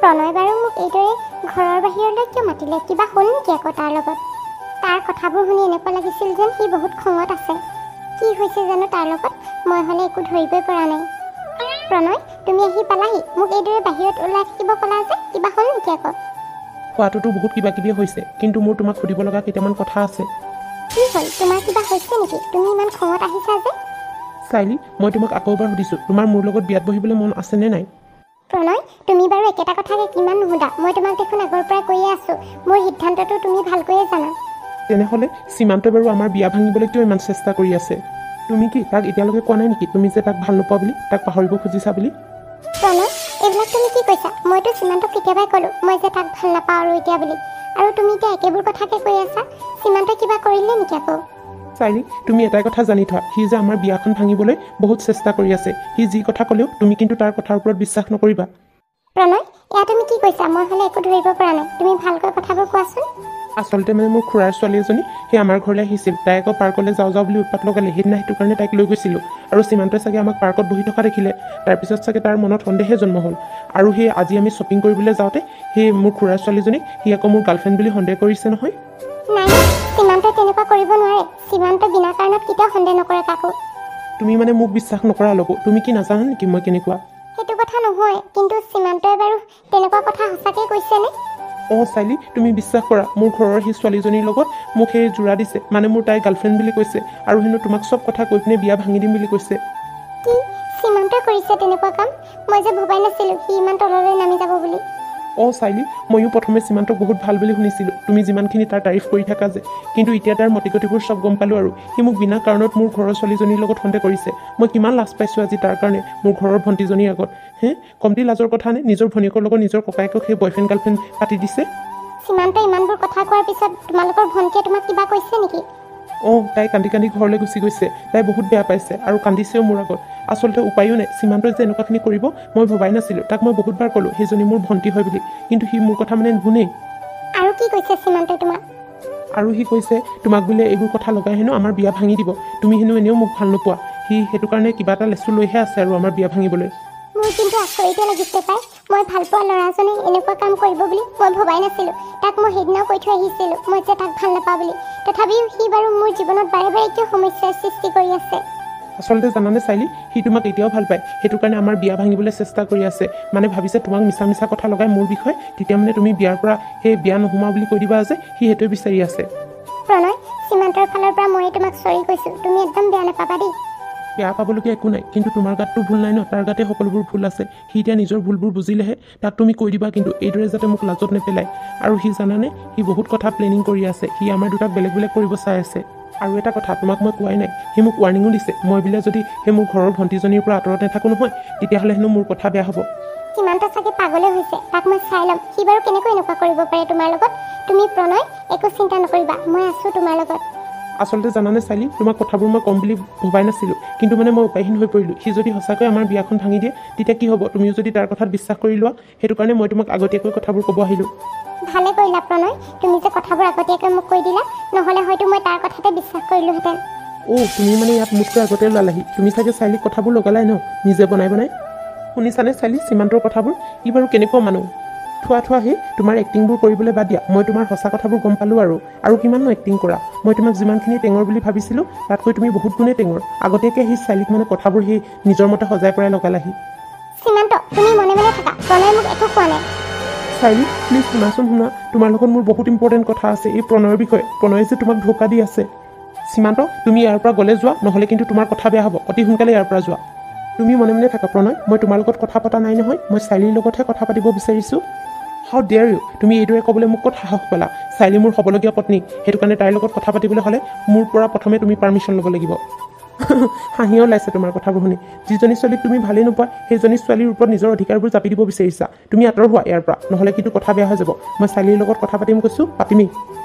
প্ৰণয় বাৰু মোক এইদৰে ঘৰৰ বাহিৰলৈ কিয় মাতিলে? কিবা হ'ল নেকি আকৌ তাৰ লগত? তাৰ কথাবোৰ শুনি এনেকুৱা লাগিছিল যেন সি বহুত খঙত আছে। কি হৈছে জানো তাৰ লগত? মই হ'লে একো ধৰিবই পৰা নাই। প্ৰণয়, তুমি আহি পালাহি। মোক এইদৰে বাহিৰত ওলাই থাকিব ক'লা যে, কিবা হ'ল নেকি আকৌ? খোৱাটোতো বহুত কিবা কিবি হৈছে, কিন্তু মোৰ তোমাক সুধিব লগা কেইটামান কথা আছে। কি হ'ল? তোমাৰ কিবা হৈছে নেকি? তুমি ইমান খঙত আহিছা যে? চাইলি, মই তোমাক আকৌ এবাৰ সুধিছোঁ, তোমাৰ মোৰ লগত বিয়াত বহিবলৈ মন আছেনে নাই? প্ৰণয়, তুমি বাৰু একেটা কথাকে কিমান নুসুধা? মই তোমাক দেখোন আগৰ পৰাই কৈয়ে আছোঁ, মোৰ সিদ্ধান্তটো তুমি ভালকৈয়ে জানা। তেনেহ'লে সীমান্তই বাৰু আমাৰ বিয়া ভাঙিবলৈ কিয় ইমান চেষ্টা কৰি আছে? তুমি কি তাক এতিয়ালৈকে কোৱা নাই নেকি তুমি যে তাক ভাল নোপোৱা বুলি, তাক পাহৰিব খুজিছা বুলি? প্ৰণয়, এইবিলাক তুমি কি কৈছা? মইতো সীমান্তক কেতিয়াবাই ক'লোঁ মই যে তাক ভাল নাপাওঁ আৰু এতিয়া বুলি, আৰু তুমি এতিয়া একেবোৰ কথাকে কৈ আছা। সীমান্তই কিবা কৰিলে নেকি আকৌ? চাইলি, তুমি এটাই কথা জানি থোৱা, সি যে আমাৰ বিয়াখন ভাঙিবলৈ বহুত চেষ্টা কৰি আছে। সি যি কথা ক'লেও তুমি কিন্তু তাৰ কথাৰ ওপৰত বিশ্বাস নকৰিবা। প্ৰণয়, এয়া তুমি কি কৈছা? মই হ'লে একো ধৰিব পৰা নাই। তুমি ভালকৈ কথাবোৰ কোৱাচোন। আচলতে মানে মোৰ খুৰাৰ ছোৱালী এজনী সেই আমাৰ ঘৰলৈ আহিছিল। তাই আকৌ পাৰ্কলৈ যাওঁ বুলি উৎপাত লগালে। সেইদিনা সেইটো কাৰণে তাইক লৈ গৈছিলোঁ, আৰু সীমান্তই চাগে আমাক পাৰ্কত বহি থকা দেখিলে। তাৰপিছত চাগে তাৰ মনত সন্দেহে জন্ম হ'ল, আৰু সেই আজি আমি শ্বপিং কৰিবলৈ যাওঁতে সেই মোৰ খুৰাৰ ছোৱালীজনীক সি আকৌ মোৰ গাৰ্লফ্ৰেণ্ড বুলি সন্দেহ কৰিছে নহয়। নাই, সীমান্তই তেনেকুৱা কৰিব নোৱাৰে। সীমান্তই বিনা কাৰণত কেতিয়াও সন্দেহ নকৰে কাকো। তুমি মানে মোক বিশ্বাস নকৰা ল'ব। তুমি কি নাজানা নেকি মই কেনেকুৱা? সেইটো কথা নহয়, কিন্তু সীমান্তই বাৰু তেনেকুৱা কথা সঁচাকৈ কৈছেনে? অঁ চাইলি, তুমি বিশ্বাস কৰা, মোৰ ঘৰৰ সেই ছোৱালীজনীৰ লগত মোক সেই জোৰা দিছে, মানে মোৰ তাই গাৰ্লফ্ৰেণ্ড বুলি কৈছে, আৰু হেনো তোমাক চব কথা কৈ পিনে বিয়া ভাঙি দিম বুলি কৈছে। কি সীমান্তই কৰিছে তেনেকুৱা কাম? মই যে ভবাই নাছিলোঁ সি ইমান তললৈ নামি যাব বুলি। অঁ চাইলি, ময়ো প্ৰথমে সীমান্তক বহুত ভাল বুলি শুনিছিলোঁ, তুমি যিমানখিনি তাৰ তাৰিফ কৰি থাকা যে, কিন্তু এতিয়া তাৰ মতিগতিবোৰ চব গম পালোঁ, আৰু সি মোক বিনা কাৰণত মোৰ ঘৰৰ ছোৱালীজনীৰ লগত সন্দেহ কৰিছে। মই কিমান লাজ পাইছোঁ আজি তাৰ কাৰণে, মোৰ ঘৰৰ ভণ্টিজনীৰ আগত। কমটি লাজৰ কথা নে? নিজৰ ভনীয়েকৰ লগত নিজৰ ককায়েকক সেই বয়ফ্ৰেণ্ড গাৰ্লফ্ৰেণ্ড পাতি দিছে। সীমান্তই ইমানবোৰ কথা কোৱাৰ পিছত তোমালোকৰ ভণ্টিয়ে তোমাক কিবা কৈছে নেকি? অঁ, তাই কান্দি কান্দি ঘৰলৈ গুচি গৈছে। তাই বহুত বেয়া পাইছে আৰু কান্দিছেও মোৰ আগত। আচলতে উপায়ো নাই, সীমান্তই যে এনেকুৱাখিনি কৰিব মই ভবাই নাছিলোঁ। তাক মই বহুতবাৰ ক'লোঁ সেইজনী মোৰ ভণ্টি হয় বুলি, কিন্তু সি মোৰ কথা মানে নুশুনেই। আৰু কি কৈছে সীমান্তই তোমাক? আৰু সি কৈছে তোমাক বোলে এইবোৰ কথা লগাই হেনো আমাৰ বিয়া ভাঙি দিব। তুমি হেনো এনেও মোক ভাল নোপোৱা। সি সেইটো কাৰণে কিবা এটা লেচু লৈহে আছে আৰু আমাৰ বিয়া ভাঙিবলৈ। মোৰ কিন্তু আচৰিতে লাগিছে পাই। মই ভাল পোৱা ল'ৰাজনে এনেকুৱা কাম কৰিব বুলি মই ভবাই নাছিলোঁ। তাক মই সেইদিনাও কৈ থৈ আহিছিলোঁ মই যে তাক ভাল নাপাওঁ বুলি। তথাপিও সি বাৰু মোৰ জীৱনত বাৰে বাৰে কিয় সমস্যাৰ সৃষ্টি কৰি আছে? আচলতে জানানে চাইলি, সি তোমাক এতিয়াও ভাল পায়। সেইটো কাৰণে আমাৰ বিয়া ভাঙিবলৈ চেষ্টা কৰি আছে। মানে ভাবিছে তোমাক মিছা মিছা কথা লগাই মোৰ বিষয়ে, তেতিয়া মানে তুমি বিয়াৰ পৰা সেই বিয়া নোসোমাও বুলি কৈ দিবা যে, সি সেইটোৱে বিচাৰি আছে। প্ৰণয়, সীমান্তৰ ফালৰ পৰা মই তোমাক চৰি কৈছোঁ, তুমি একদম বেয়া নাপাবা দেই। বেয়া পাবলগীয়া একো নাই, কিন্তু তোমাৰ গাততো ভুল নাই ন, তাৰ গাতে সকলোবোৰ ভুল আছে। সি এতিয়া নিজৰ ভুলবোৰ বুজিলেহে তাক তুমি কৈ দিবা, কিন্তু এইদৰে যাতে মোক লাজত নেপেলায়। আৰু সি জানানে, সি বহুত কথা প্লেনিং কৰি আছে। সি আমাৰ দুটাক বেলেগ বেলেগ কৰিব চাই আছে। আৰু এটা কথা তোমাক মই কোৱাই নাই, সি মোক ৱাৰ্ণিঙো দিছে, মই বোলে যদি সেই মোৰ ঘৰৰ ভণ্টিজনীৰ পৰা আঁতৰত নাথাকোঁ নহয়, তেতিয়াহ'লে হেনো মোৰ কথা বেয়া হ'ব। সীমান্ত চাগে পাগলে হৈছে, তাক মই চাই ল'ম। সি বাৰু কেনেকৈ এনেকুৱা কৰিব পাৰে তোমাৰ লগত? তুমি প্ৰণয় একো চিন্তা নকৰিবা, মই আছোঁ তোমাৰ লগত। আচলতে জানানে চাইলি, তোমাক কথাবোৰ মই ক'ম বুলি ভবাই নাছিলোঁ, কিন্তু মানে মই উপায়হীন হৈ পৰিলোঁ। সি যদি সঁচাকৈ আমাৰ বিয়াখন ভাঙি দিয়ে, তেতিয়া কি হ'ব? তুমিও যদি তাৰ কথাত বিশ্বাস কৰি লোৱা, সেইটো কাৰণে মই তোমাক আগতীয়াকৈ কথাবোৰ ক'ব আহিলোঁ। ভালে কৰিলা প্ৰণয়, তুমি যে কথাবোৰ আগতীয়াকৈ মোক কৈ দিলা, নহ'লে হয়তো মই তাৰ কথাতে বিশ্বাস কৰিলোহেঁতেন। তুমি মানে ইয়াত মোতকৈ আগতে ওলালাহি। তুমি চাগে চাইলিক কথাবোৰ লগালাই ন, নিজে বনাই বনাই। শুনিছানে চাইলি সীমান্তৰ কথাবোৰ? ই বাৰু কেনেকুৱা মানুহ? থোৱা সেই তোমাৰ এক্টিংবোৰ কৰিবলৈ বাদ দিয়া। মই তোমাৰ সঁচা কথাবোৰ গম পালোঁ, আৰু কিমাননো এক্টিং কৰা। মই তোমাক যিমানখিনি টেঙৰ বুলি ভাবিছিলোঁ, তাতকৈ তুমি বহুত গুণে টেঙৰ। আগতীয়াকৈ সেই চাইলিক মানে কথাবোৰ সেই নিজৰ মতে সজাই পৰাই লগালাহি। সীমান্ত, তুমি মনে মনে থাকা, প্ৰণয় মোক একো কোৱা নাই। চাইলি প্লিজ শুনাচোন, শুনা। তোমাৰ লগত মোৰ বহুত ইম্পৰ্টেণ্ট কথা আছে এই প্ৰণয়ৰ বিষয়ে। প্ৰণয়ে যে তোমাক ধোকা দি আছে। সীমান্ত, তুমি ইয়াৰ পৰা গ'লে যোৱা, নহ'লে কিন্তু তোমাৰ কথা বেয়া হ'ব। অতি সোনকালে ইয়াৰ পৰা যোৱা। তুমি মনে মনে থাকা প্ৰণয়, মই তোমাৰ লগত কথা পতা নাই নহয়, মই চাইলিৰ লগতহে কথা পাতিব বিচাৰিছোঁ। হাউ ডেয়াৰ ইউ, তুমি এইদৰে ক'বলৈ মোক ক'ত সাহস পালা? চাইলি মোৰ হ'বলগীয়া পত্নী, সেইটো কাৰণে তাইৰ লগত কথা পাতিবলৈ হ'লে মোৰ পৰা প্ৰথমে তুমি পাৰ্মিশ্যন ল'ব লাগিব। হাঁহিও ওলাইছে তোমাৰ কথাবোৰ শুনি। যিজনী ছোৱালীক তুমি ভালেই নোপোৱা, সেইজনী ছোৱালীৰ ওপৰত নিজৰ অধিকাৰবোৰ জাপি দিব বিচাৰিছা। তুমি আঁতৰ হোৱা ইয়াৰ পৰা, নহ'লে কিন্তু কথা বেয়া হৈ যাব। মই চাইলিৰ লগত কথা পাতিম কৈছোঁ, পাতিমেই।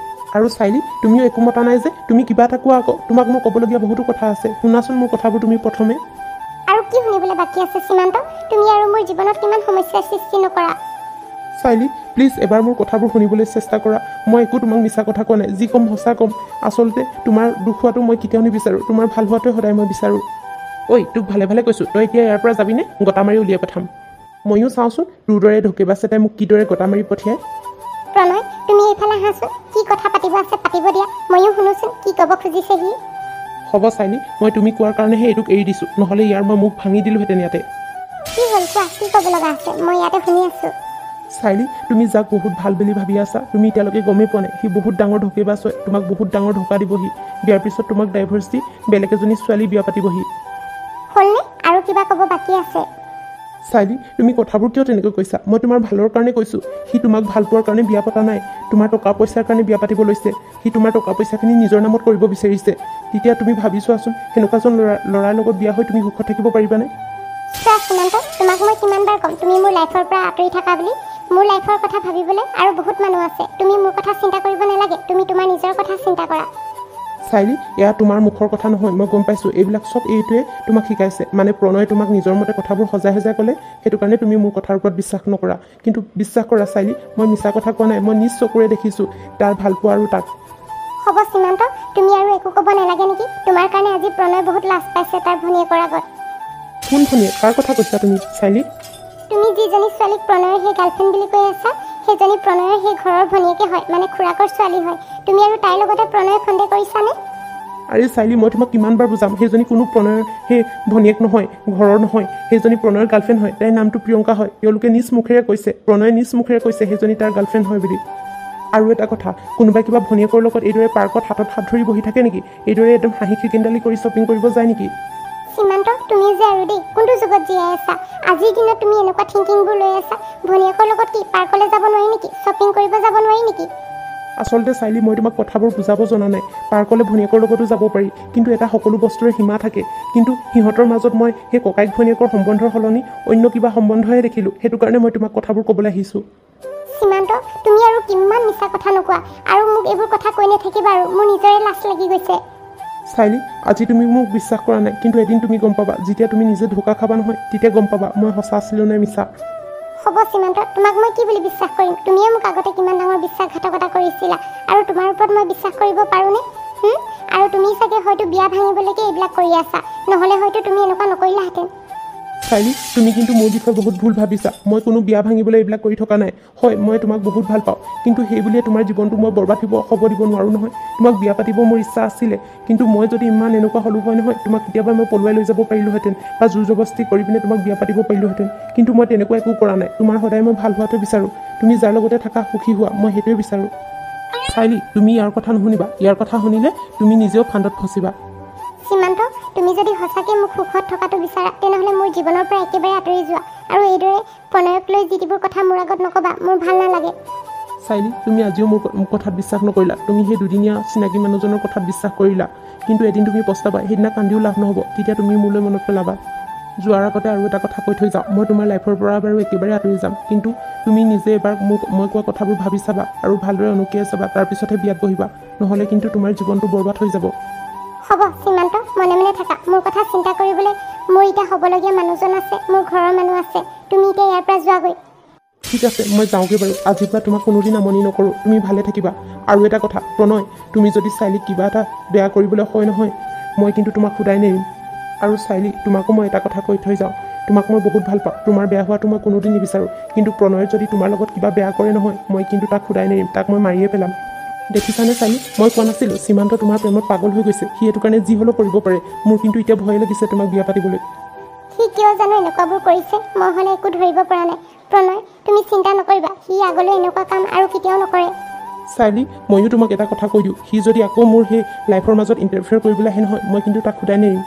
আৰু চাইলি, তুমিও একো মতা নাই যে, তুমি কিবা এটা কোৱা আকৌ। তোমাক মোৰ ক'বলগীয়া বহুতো কথা আছে, শুনাচোন মোৰ কথাবোৰ তুমি প্ৰথমে। আৰু কি শুনিবলৈ বাকী আছে সীমান্ত? তুমি আৰু মোৰ জীৱনত কিমান সমস্যাৰ সৃষ্টি নকৰা। চাইলি প্লিজ এবাৰ মোৰ কথাবোৰ শুনিবলৈ চেষ্টা কৰা। মই একো তোমাক মিছা কথা কোৱা নাই, যি ক'ম সঁচা ক'ম। আচলতে তোমাৰ দুখ হোৱাটো মই কেতিয়াও নিবিচাৰোঁ, তোমাৰ ভাল হোৱাটোৱে সদায় মই বিচাৰোঁ। ঐ তোক ভালে ভালে কৈছোঁ, তই এতিয়া ইয়াৰ পৰা যাবিনে গটা মাৰি উলিয়াই পঠাম? ময়ো চাওঁচোন তোৰ দৰে ঢোকেবাজ এটাই মোক কিদৰে গতা মাৰি পঠিয়ায়। প্ৰণয় তুমি এইফালে আহাচোন, কি কথা পাতিব আছে পাতিব দিয়া, ময়ো শুনোচোন কি ক'ব খুজিছে সি। হ'ব চাইলি, মই তুমি কোৱাৰ কাৰণেহে এইটোক এৰি দিছোঁ, নহ'লে ইয়াৰ মই মুখ ভাঙি দিলোহেঁতেন ইয়াতে। কি হ'ল কোৱা, কি ক'ব লগা আছে, মই ইয়াতে শুনি আছোঁ। চাইলি, তুমি যাক বহুত ভাল বুলি ভাবি আছা, তুমি এতিয়ালৈকে গমেই পোৱা নাই সি বহুত ডাঙৰ ঢোকেবাজ হয়, তোমাক বহুত ডাঙৰ ধোকা দিবহি। বিয়াৰ পিছত তোমাক ডাইভৰ্চ দি বেলেগ এজনী ছোৱালী বিয়া পাতিবহি। হ'লনে আৰু কিবা ক'ব বাকী আছে? চাইলি, তুমি কথাবোৰ কিয় তেনেকৈ কৈছা? মই তোমাৰ ভালৰ কাৰণে কৈছোঁ। সি তোমাক ভাল পোৱাৰ কাৰণে বিয়া পতা নাই, তোমাৰ টকা পইচাৰ কাৰণে বিয়া পাতিব লৈছে। সি তোমাৰ টকা পইচাখিনি নিজৰ নামত কৰিব বিচাৰিছে। তেতিয়া তুমি ভাবি চোৱাচোন, সেনেকুৱাজন ল'ৰাৰ লগত বিয়া হৈ তুমি সুখত থাকিব পাৰিবানে? চোৱা সীমান্ত, তোমাক মই কিমানবাৰ ক'ম তুমি মোৰ লাইফৰ পৰা আঁতৰি থাকা বুলি। মোৰ লাইফৰ কথা ভাবিবলৈ আৰু বহুত মানুহ আছে, তুমি মোৰ কথা চিন্তা কৰিব নালাগে, তুমি তোমাৰ নিজৰ কথা চিন্তা কৰা। চাইলি, এয়া তোমাৰ মুখৰ কথা নহয়, মই গম পাইছোঁ। এইবিলাক চব এইটোৱে তোমাক শিকাইছে, মানে প্ৰণয়ে তোমাক নিজৰ মতে কথাবোৰ সজাই ক'লে, সেইটো কাৰণে তুমি মোৰ কথাৰ ওপৰত বিশ্বাস নকৰা। কিন্তু বিশ্বাস কৰা চাইলি, মই মিছা কথা কোৱা নাই, মই নিজ চকুৰে দেখিছোঁ তাৰ ভালপোৱা আৰু তাক। হ'ব সীমান্ত, তুমি আৰু একো ক'ব নালাগে নেকি? তোমাৰ কাৰণে আজি প্ৰণয় বহুত লাজ পাইছে তাৰ ভনীয়েকৰ আগত। কোন ভনীয়েক, কাৰ কথা কৈছা তুমি চাইলি? তুমি যিজনী ছোৱালীক প্ৰণয়ৰ সেই গাৰ্লফ্ৰেণ্ড বুলি কৈ আছা, সেইজনী প্ৰণয়ৰ সেই ঘৰৰ ভনীয়েকে হয়, মানে খুৰাকৰ ছোৱালী হয়। তুমি আৰু তাইৰ লগতে প্ৰণয়ক সন্দেহ কৰিছানে? আৰে চাইলি, মই তোমাক কিমানবাৰ বুজাম, সেইজনী কোনো প্ৰণয়ৰ সেই ভনীয়েক নহয়, ঘৰৰ নহয়, সেইজনী প্ৰণয়ৰ গাৰ্লফ্ৰেণ্ড হয়। তাইৰ নামটো প্ৰিয়ংকা হয়। তেওঁলোকে নিজ মুখেৰে কৈছে, প্ৰণয়ে নিজ মুখেৰে কৈছে সেইজনী তাৰ গাৰ্লফ্ৰেণ্ড হয় বুলি। আৰু এটা কথা, কোনোবাই কিবা ভনীয়েকৰ লগত এইদৰে পাৰ্কত হাতত হাত ধৰি বহি থাকে নেকি? এইদৰে একদম হাঁহি খিকিন্দালি কৰি শ্বপিং কৰিব যায় নেকি? সীমান্ত, তুমি যে আৰু দেই, কোনটো যুগত জীয়াই আছা? আজিৰ দিনত তুমি এনেকুৱা থিংকিংবোৰ লৈ আছা? ভনীয়েকৰ লগত কি পাৰ্কলৈ যাব নোৱাৰি নেকি? শ্বপিং কৰিব যাব নোৱাৰি নেকি? আচলতে চাইলি, মই তোমাক কথাবোৰ বুজাব জনা নাই। পাৰ্কলৈ ভনীয়েকৰ লগতো যাব পাৰি, কিন্তু এটা সকলো বস্তুৰে সীমা থাকে। কিন্তু সিহঁতৰ মাজত মই সেই ককাইক ভনীয়েকৰ সম্বন্ধৰ সলনি অন্য কিবা সম্বন্ধহে দেখিলোঁ, সেইটো কাৰণে মই তোমাক কথাবোৰ ক'বলৈ আহিছোঁ। সীমান্ত, তুমি আৰু কিমান মিছা কথা নোকোৱা, আৰু মোক এইবোৰ কথা কৈ নাথাকিবা, আৰু মোৰ নিজৰে লাজ লাগি গৈছে। চাইলি, আজি তুমি মোক বিশ্বাস কৰা নাই, কিন্তু এদিন তুমি গম পাবা, যেতিয়া তুমি নিজে ধোকা খাবা নহয়, তেতিয়া গম পাবা মই সঁচা আছিলোঁ নে মিছা। হ'ব সীমান্ত, তোমাক মই কি বুলি বিশ্বাস কৰিম? তুমিয়ে মোক আগতে কিমান ডাঙৰ বিশ্বাসঘাতকতা কৰিছিলা, আৰু তোমাৰ ওপৰত মই বিশ্বাস কৰিব পাৰোঁনে? আৰু তুমি চাগে হয়তো বিয়া ভাঙিবলৈকে এইবিলাক কৰি আছা, নহ'লে হয়তো তুমি এনেকুৱা নকৰিলাহেঁতেন। চাইলি, তুমি কিন্তু মোৰ বিষয়ে বহুত ভুল ভাবিছা। মই কোনো বিয়া ভাঙিবলৈ এইবিলাক কৰি থকা নাই। হয়, মই তোমাক বহুত ভাল পাওঁ, কিন্তু সেই বুলিয়ে তোমাৰ জীৱনটো মই বৰবাদ হ'ব দিব নোৱাৰোঁ নহয়। তোমাক বিয়া পাতিব মোৰ ইচ্ছা আছিলে, কিন্তু মই যদি ইমান এনেকুৱা হ'লো হয় নহয়, তোমাক কেতিয়াবা মই পলুৱাই লৈ যাব পাৰিলোহেঁতেন, বা জোৰ জবস্তি কৰি পিনে তোমাক বিয়া পাতিব পাৰিলোহেঁতেন। কিন্তু মই তেনেকুৱা একো কৰা নাই। তোমাৰ সদায় মই ভাল হোৱাটো বিচাৰোঁ। তুমি যাৰ লগতে থাকা সুখী হোৱা, মই সেইটোৱে বিচাৰোঁ। চাইলি, তুমি ইয়াৰ কথা নুশুনিবা। ইয়াৰ কথা শুনিলে তুমি নিজেও ফান্দত ফচিবা। সীমান্ত, তুমি যদি সঁচাকৈ মোক সুখত থকাটো বিচাৰা, তেনেহ'লে মোৰ জীৱনৰ পৰা একেবাৰে আঁতৰি যোৱা, আৰু এইদৰে প্ৰণয়ক লৈ যিবোৰ কথা মোৰ আগত নক'বা, মোৰ ভাল নালাগে। চাইলি, তুমি আজিও মোৰ কথাত বিশ্বাস নকৰিলা। তুমি সেই দুদিনীয়া চিনাকি মানুহজনৰ কথাত বিশ্বাস কৰিলা, কিন্তু এদিন তুমি পস্তাবা। সেইদিনা কান্দিও লাভ নহ'ব, তেতিয়া তুমি মোলৈ মনত পেলাবা। যোৱাৰ আগতে আৰু এটা কথা কৈ থৈ যাওঁ, মই তোমাৰ লাইফৰ পৰা বাৰু একেবাৰে আঁতৰি যাম, কিন্তু তুমি নিজে এবাৰ মই কোৱা কথাবোৰ ভাবি চাবা, আৰু ভালদৰে অনুকিয়াই চাবা, তাৰপিছতহে বিয়াত বহিবা, নহ'লে কিন্তু তোমাৰ জীৱনটো বৰবাদ হৈ যাব। হ'ব সীমান্ত, মনে মনে থাকা। মোৰ কথা চিন্তা কৰিবলৈ মোৰ এতিয়া হ'বলগীয়া মানুহজন আছে, মোৰ ঘৰৰ মানুহ আছে। তুমি এতিয়া ইয়াৰ পৰা যোৱাগৈ। ঠিক আছে, মই যাওঁগৈ বাৰু। আজিৰ পৰা তোমাক কোনোদিন আমনি নকৰোঁ, তুমি ভালে থাকিবা। আৰু এটা কথা, প্ৰণয়, তুমি যদি চাইলিক কিবা এটা বেয়া কৰিবলৈ হয় নহয়, মই কিন্তু তোমাক শুদাই নেৰিম। আৰু চাইলি, তোমাকো মই এটা কথা কৈ থৈ যাওঁ, তোমাক মই বহুত ভাল পাওঁ। তোমাৰ বেয়া হোৱাটো মই কোনোদিন নিবিচাৰোঁ, কিন্তু প্ৰণয়ে যদি তোমাৰ লগত কিবা বেয়া কৰে নহয়, মই কিন্তু তাক শুদাই নেৰিম, তাক মই মাৰিয়ে পেলাম। দেখিছানে চাইলি, মই কোৱা নাছিলোঁ সীমান্ত তোমাৰ প্ৰেমত পাগল হৈ গৈছে, সি এইটো কাৰণে যি হ'লেও কৰিব পাৰে। মোৰ কিন্তু এতিয়া ভয় লাগিছে তোমাক বিয়া পাতিবলৈ। সি কিয় জানো এনেকুৱাবোৰ কৰিছে, মই হ'লে একো ধৰিব পৰা নাই। প্ৰণয়, তুমি চিন্তা নকৰিবা, সি আগলৈ এনেকুৱা কাম আৰু কেতিয়াও নকৰে। চাইলি, ময়ো তোমাক এটা কথা কৈ দিওঁ, সি যদি আকৌ মোৰ সেই লাইফৰ মাজত ইণ্টাৰফেয়াৰ কৰিবলৈ আহে নহয়, মই কিন্তু তাক শুদাই নেৰিম।